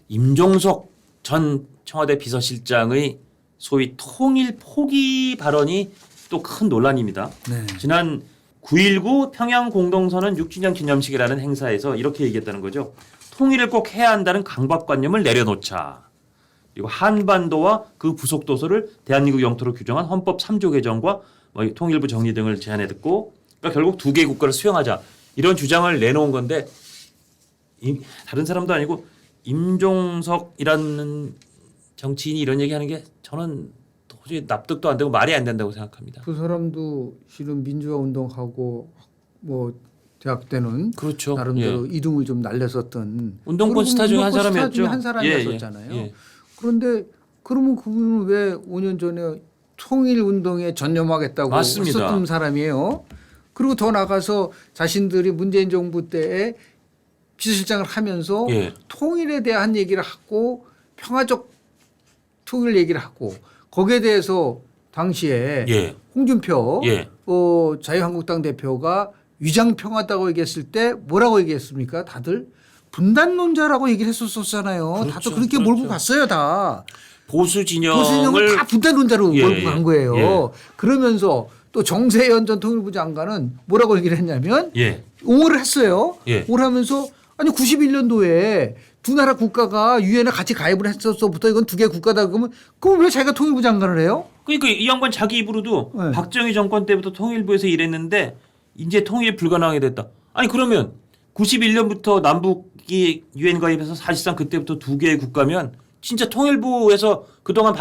임종석 전 청와대 비서실장의 소위 통일 포기 발언이 또 큰 논란입니다. 네. 지난 9.19 평양 공동선언 6주년 기념식이라는 행사에서 이렇게 얘기했다는 거죠. 통일을 꼭 해야 한다는 강박관념을 내려놓자. 그리고 한반도와 그 부속 도서를 대한민국 영토로 규정한 헌법 3조 개정과 통일부 정리 등을 제안했고, 그러니까 결국 두 개의 국가를 수용하자 이런 주장을 내놓은 건데, 다른 사람도 아니고 임종석이라는 정치인이 이런 얘기하는 게 저는 도저히 납득도 안 되고 말이 안 된다고 생각합니다. 그 사람도 실은 민주화 운동하고 뭐 대학 때는 그렇죠. 나름대로 이름을 좀 날렸었던 운동권 스타 중에 한 사람이었죠. 스타 중에 한 사람이었잖아요. 예. 그런데 그러면 그분은 왜 5년 전에 통일 운동에 전념하겠다고 맞습니다. 했었던 사람이에요. 그리고 더 나가서 자신들이 문재인 정부 때에 비서실장을 하면서 예. 통일에 대한 얘기를 하고 평화적 통일 얘기를 하고 거기에 대해서 당시에 예. 홍준표 예. 자유한국당 대표가 위장평화다고 얘기했을 때 뭐라고 얘기했습니까? 다들 분단론자라고 얘기를 했었잖아요. 그렇죠. 다들 그렇게 그렇죠. 몰고 갔어요. 다. 보수 진영을 보수진영을 다 분단론자로 예, 몰고 간 거예요. 예. 그러면서 또 정세현 전 통일부 장관은 뭐라고 얘기를 했냐면 예. 옹호를 했어요. 예. 옹호를 하면서 아니 91년도에 두 나라 국가가 유엔에 같이 가입을 했었어부터 이건 두 개 국가다 그러면 그럼 왜 자기가 통일부 장관을 해요? 그러니까 이 양반 자기 입으로도 네. 박정희 정권 때부터 통일부에서 일했는데 이제 통일이 불가능하게 됐다. 아니 그러면 91년부터 남북이 유엔 가입해서 사실상 그때부터 두 개의 국가면 진짜 통일부에서 그동안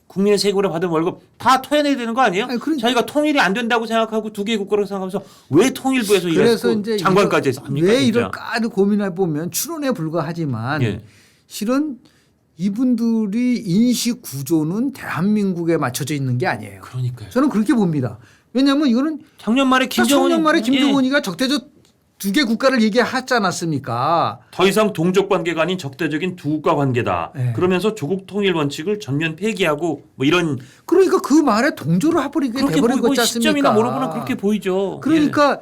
국민의 세금으로 받은 월급 다 토해내야 되는 거 아니에요? 아니, 그러니까. 자기가 통일이 안 된다고 생각하고 두 개의 국가로 생각하면서 왜 통일부에서 그래서 일했고 이제 장관까지 해서 합니까? 왜 진짜? 이럴까를 고민해 보면 추론에 불과하지만 예. 실은 이분들이 인식 구조는 대한민국에 맞춰져 있는 게 아니에요. 그러니까요. 저는 그렇게 봅니다. 왜냐하면 이거는 작년 말에 김정은이 작년 말에 예. 김정은이가 적대적 두 개 국가를 얘기하지 않았습니까? 더 이상 동족 관계가 아닌 적대적인 두 국가 관계다. 네. 그러면서 조국 통일 원칙을 전면 폐기하고 뭐 이런 그러니까 그 말에 동조를 해버리게 그렇게 돼버린 보이고 거지 않습니까? 시점이나 모르고는 그렇게 보이죠. 그러니까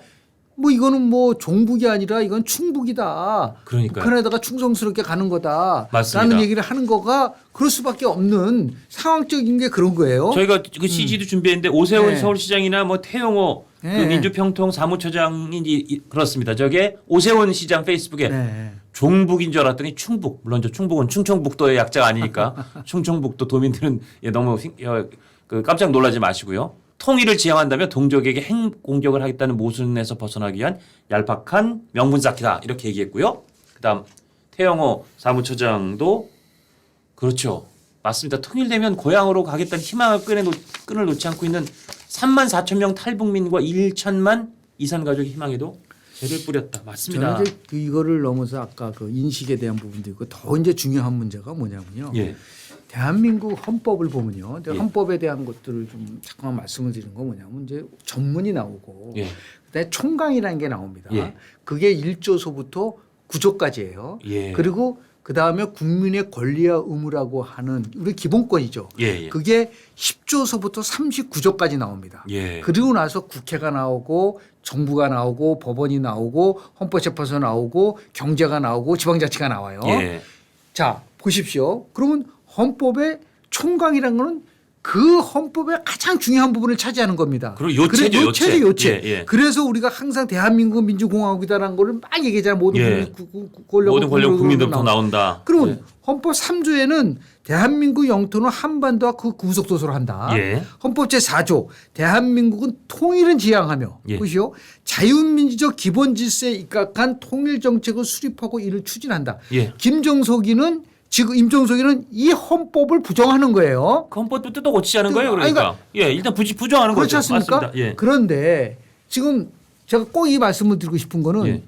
뭐 이거는 뭐 종북이 아니라 이건 충북이다. 그러니까요. 북한에다가 충성스럽게 가는 거다. 맞습니다. 라는 얘기를 하는 거가 그럴 수밖에 없는 상황적인 게 그런 거예요. 저희가 그 CG도 준비했는데 오세훈 네. 서울시장이나 뭐 태영호 그 네. 민주평통 사무처장이 그렇습니다. 저게 오세훈 시장 페이스북에 네. 종북인 줄 알았더니 충북. 물론 저 충북은 충청북도의 약자가 아니니까 충청북도 도민들은 너무 깜짝 놀라지 마시고요. 통일을 지향한다면 동족에게 핵 공격을 하겠다는 모순에서 벗어나기 위한 얄팍한 명분 쌓기다 이렇게 얘기했고요. 그다음 태영호 사무처장도 그렇죠. 맞습니다. 통일되면 고향으로 가겠다는 희망을 끈을 놓지 않고 있는 3만 4천 명 탈북민과 1천만 이산 가족의 희망에도 죄를 뿌렸다. 맞습니다. 저는 이제 이거를 넘어서 아까 그 인식에 대한 부분도 있고 더 이제 중요한 문제가 뭐냐면요. 예. 대한민국 헌법을 보면요. 예. 헌법에 대한 것들을 좀 잠깐만 말씀을 드리는 거 뭐냐면 이제 전문이 나오고 예. 그다음에 총강이라는 게 나옵니다. 예. 그게 1조서부터 9조까지예요. 예. 그리고 그다음에 국민의 권리와 의무라고 하는 우리 기본권이죠. 예. 예. 그게 10조서부터 39조까지 나옵니다. 예. 그리고 나서 국회가 나오고 정부가 나오고 법원이 나오고 헌법재판소 나오고 경제가 나오고 지방자치가 나와요. 예. 자 보십시오. 그러면 헌법의 총강이라는 거는 그 헌법의 가장 중요한 부분을 차지하는 겁니다. 그리고 요체죠, 요체죠, 요체. 요체. 예, 예. 그래서 우리가 항상 대한민국 민주공화국이다라는 거를 막 얘기하잖아요. 모든 예. 권력은 국민들부터 나온다. 그러면 예. 헌법 3조에는 대한민국 영토는 한반도와 그 구속도서로 한다. 예. 헌법 제4조 대한민국은 통일은 지향하며 예. 보시오 자유민주적 기본 질서에 입각한 통일 정책을 수립하고 이를 추진한다. 예. 임종석이는 이 헌법을 부정하는 거예요. 그 헌법도 뜯어 고치자는 거예요, 아니, 그러니까. 예, 일단 부정하는 그렇지 거죠. 않습니까? 맞습니다. 예. 그런데 지금 제가 꼭 이 말씀을 드리고 싶은 거는 예.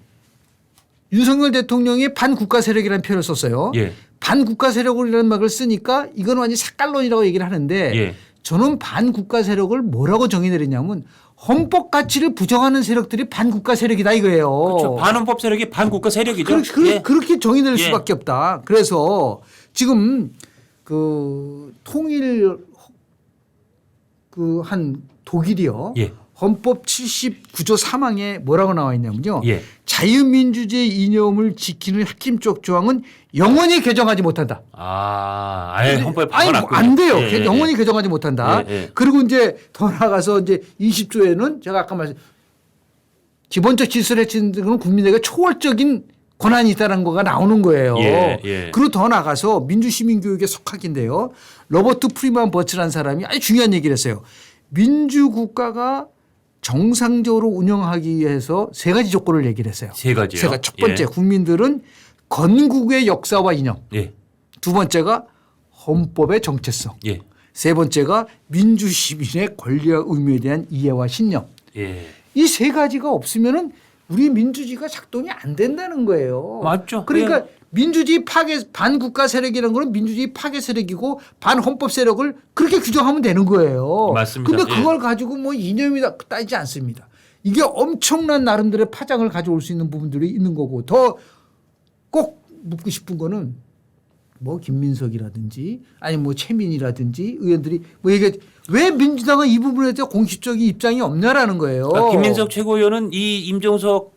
윤석열 대통령이 반국가 세력이라는 표현을 썼어요. 예. 반국가 세력이라는 말을 쓰니까 이건 완전 색깔론이라고 얘기를 하는데 예. 저는 반국가 세력을 뭐라고 정의 내리냐면 헌법 가치를 부정하는 세력들이 반국가 세력이다 이거예요. 그렇죠. 반헌법 세력이 반국가 세력이죠. 예. 그렇게 정의 낼 예. 수밖에 없다. 그래서 지금 그 통일 그 한 독일이요. 예. 헌법 79조 3항에 뭐라고 나와 있냐면요. 예. 자유민주주의 이념을 지키는 핵심적 조항은 영원히 개정하지 못한다. 아예 헌법에 아니, 박아놨군요. 안 돼요. 예, 예, 영원히 개정하지 못한다. 예, 예. 그리고 이제 더 나아가서 이제 20조에는 제가 아까 말씀 기본적 질서를 해치는 건 국민에게 초월적인 권한이 있다는 거가 나오는 거예요. 예, 예. 그리고 더 나아가서 민주시민교육의 속학인데요. 로버트 프리만 버츠라는 사람이 아주 중요한 얘기를 했어요. 민주국가가 정상적으로 운영하기 위해서 세 가지 조건을 얘기를 했어요. 세 가지요. 세 가지. 첫 번째, 예. 국민들은 건국의 역사와 이념. 예. 두 번째가 헌법의 정체성. 예. 세 번째가 민주시민의 권리와 의무에 대한 이해와 신념. 예. 이 세 가지가 없으면은 우리 민주주의가 작동이 안 된다는 거예요. 맞죠. 그러니까 민주주의 파괴 반국가 세력이라는 거는 민주주의 파괴 세력이고 반헌법 세력을 그렇게 규정하면 되는 거예요. 맞습니다. 근데 예. 그걸 가지고 뭐 이념이다 따지지 않습니다. 이게 엄청난 나름대로의 파장을 가져올 수 있는 부분들이 있는 거고 더 꼭 묻고 싶은 거는 뭐 김민석이라든지 아니 뭐 최민희라든지 의원들이 뭐 이게 왜 민주당은 이 부분에 대해서 공식적인 입장이 없냐라는 거예요. 그러니까 김민석 최고위원은 이 임종석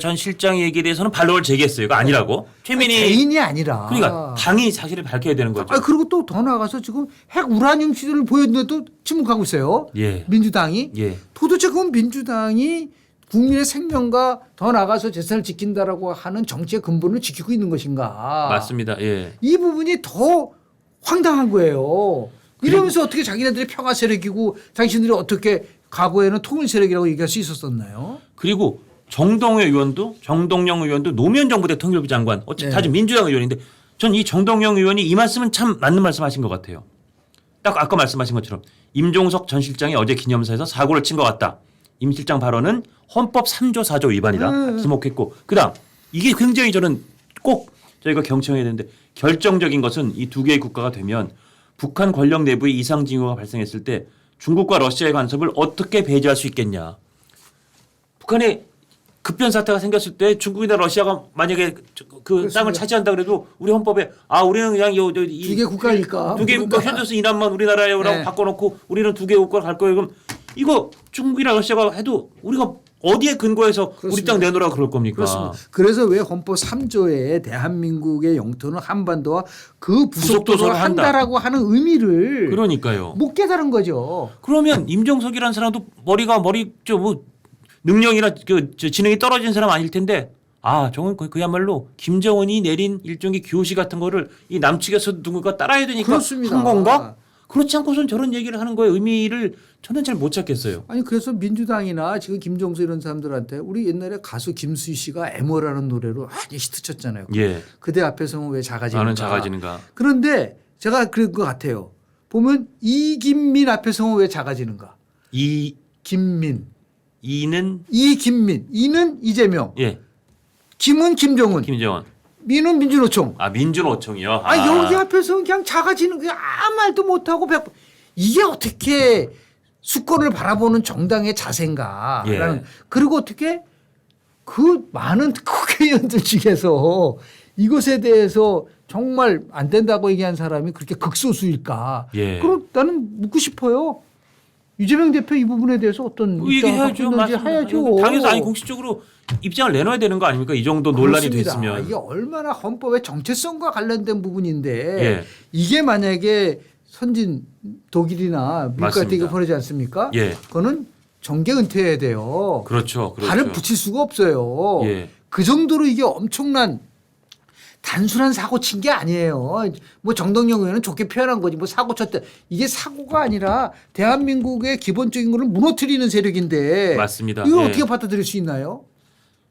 전 실장 얘기에 대해서는 반론을 제기했어요. 이거 아니라고. 최민희 개인이 아니라. 그러니까 당이 사실을 밝혀야 되는 거죠. 그리고 또 더 나아가서 지금 핵 우라늄 시대를 보였는데도 침묵하고 있어요. 예. 민주당이. 예. 도대체 그건 민주당이 국민의 생명과 더 나아가서 재산을 지킨다라고 하는 정치의 근본을 지키고 있는 것인가. 맞습니다. 예. 이 부분이 더 황당한 거예요. 이러면서 어떻게 자기네들이 평화 세력이고 당신들이 어떻게 과거에는 통일 세력이라고 얘기할 수 있었었나요? 그리고 정동영 의원도 노무현 정부 때 통일부 장관 어차피 네. 다시 민주당 의원인데 전 이 정동영 의원이 이 말씀은 참 맞는 말씀하신 것 같아요. 딱 아까 말씀하신 것처럼 임종석 전 실장이 어제 기념사에서 사고를 친 것 같다. 임 실장 발언은 헌법 3조 4조 위반이다. 지목했고 그다음 이게 굉장히 저는 꼭 저희가 경청해야 되는데 결정적인 것은 이 두 개의 국가가 되면 북한 권력 내부에 이상 징후가 발생했을 때 중국과 러시아의 간섭을 어떻게 배제할 수 있겠냐. 북한에 급변 사태가 생겼을 때 중국이나 러시아가 만약에 그 땅을 차지한다 그래도 우리 헌법에 우리는 그냥 두 개 국가니까. 두 개 국가 현저스 이남만 우리나라라고 네. 바꿔놓고 우리는 두 개 국가 갈 거예요. 그럼 이거 중국이나 러시아가 해도 우리가 어디에 근거해서 우리 땅 내놓으라 그럴 겁니까? 그렇습니다. 그래서 왜 헌법 3조에 대한민국의 영토는 한반도와 그 부속도서로 부속도서로 한다. 한다라고 하는 의미를 그러니까요. 못 깨달은 거죠. 그러면 임종석이라는 사람도 능력이나 저 지능이 떨어진 사람 아닐 텐데 저건 그야말로 김정은이 내린 일종의 교시 같은 거를 이 남측에서 누군가 따라야 되니까 그렇습니다. 한 건가? 그렇지 않고선 저런 얘기를 하는 거에 의미를 저는 잘 못 찾겠어요. 아니 그래서 민주당이나 지금 김종수 이런 사람들한테 우리 옛날에 가수 김수희 씨가 애모라는 노래로 많이 히트쳤잖아요. 예. 그대 앞에서는 왜 작아지는가. 나는 작아지는가. 그런데 제가 그럴 것 같아요. 보면 이김민 앞에서는 왜 작아지는가. 김민. 이는 이김민. 이는 이재명. 예. 김은 김정은. 김정은. 민은 민주노총. 민주노총이요. 여기 앞에서 그냥 작아지는 게 아무 말도 못하고 이게 어떻게 수권을 바라보는 정당의 자세인가. 예. 그리고 어떻게 그 많은 국회의원들 중에서 이것에 대해서 정말 안 된다고 얘기한 사람이 그렇게 극소수일까. 예. 그럼 나는 묻고 싶어요. 이재명 대표 이 부분에 대해서 어떤 입장을 갖고 있는지 해야죠. 당에서 공식적으로 입장을 내놔야 되는 거 아닙니까? 이 정도 논란이 그렇습니다. 됐으면. 이게 얼마나 헌법의 정체성과 관련된 부분인데 예. 이게 만약에 선진 독일이나 미국 같은 게 맞습니다. 벌어지지 않습니까? 예. 그거는 정계 은퇴해야 돼요. 그렇죠. 발을 붙일 수가 없어요. 예. 그 정도로 이게 엄청난 단순한 사고 친 게 아니에요. 뭐 정동영 의원은 좋게 표현한 거지. 뭐 사고 쳤대. 이게 사고가 아니라 대한민국의 기본적인 거를 무너뜨리는 세력인데. 맞습니다. 이걸 예. 어떻게 받아들일 수 있나요?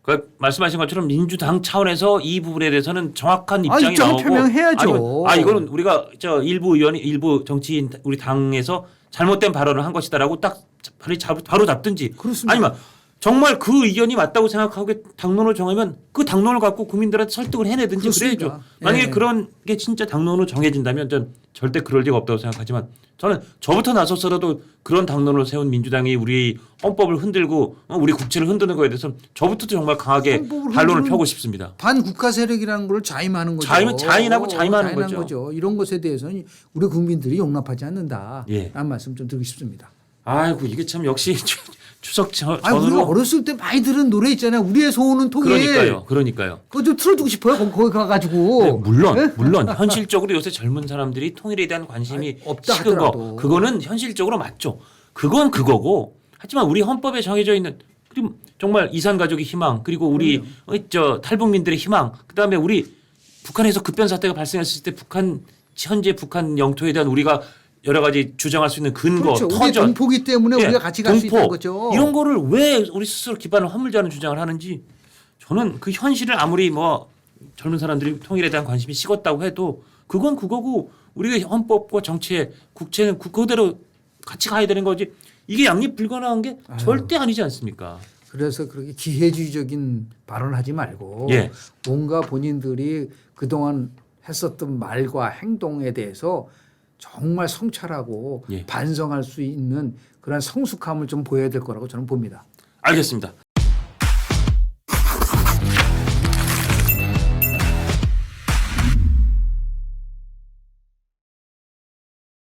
그 말씀하신 것처럼 민주당 차원에서 이 부분에 대해서는 정확한 입장이 입장을 나오고 표명해야죠. 이거는 우리가 일부 정치인 우리 당에서 잘못된 발언을 한 것이다라고 딱 바로 잡든지 그렇습니다. 아니면 정말 그 의견이 맞다고 생각하고 당론을 정하면 그 당론을 갖고 국민들한테 설득을 해내든지 그렇습니다. 그래야죠. 만약에 예. 그런 게 진짜 당론으로 정해진다면 전 절대 그럴 리가 없다고 생각하지만 저는 저부터 나섰어라도 그런 당론을 세운 민주당이 우리 헌법을 흔들고 우리 국채를 흔드는 거에 대해서 저부터 정말 강하게 반론을 펴고 싶습니다. 반국가 세력이라는 걸 자임하는 거죠. 자임하는 거죠. 이런 것에 대해서는 우리 국민들이 용납하지 않는다. 예. 라는 말씀 좀 드리고 싶습니다. 아이고 이게 참 역시 추석 아니 우리가 전으로 어렸을 때 많이 들은 노래 있잖아요. 우리의 소원은 통일. 그러니까요. 그거 좀 틀어주고 싶어요. 거기 가가지고. 네, 물론 네? 물론 현실적으로 요새 젊은 사람들이 통일에 대한 관심이 아니, 없다 식은 거 하더라도. 그거는 현실적으로 맞죠. 그건 그거고 하지만 우리 헌법에 정해져 있는 그리고 정말 이산 가족의 희망 그리고 우리 저 탈북민들의 희망 그다음에 우리 북한에서 급변 사태가 발생했을 때 현재 북한 영토에 대한 우리가 여러 가지 주장할 수 있는 근거, 그렇죠. 우리 터전, 동포기 때문에 예, 우리가 같이 갈 수 있다는 거죠. 이런 거를 왜 우리 스스로 기반을 허물지 않은 주장을 하는지 저는 그 현실을 아무리 뭐 젊은 사람들이 통일에 대한 관심이 식었다고 해도 그건 그거고 우리가 헌법과 정치의 국채는 그대로 같이 가야 되는 거지 이게 양립 불가능한 게 절대 아니지 않습니까? 그래서 그렇게 기회주의적인 발언을 하지 말고 예. 뭔가 본인들이 그동안 했었던 말과 행동에 대해서 정말 성찰하고 예. 반성할 수 있는 그런 성숙함을 좀 보여야 될 거라고 저는 봅니다. 알겠습니다.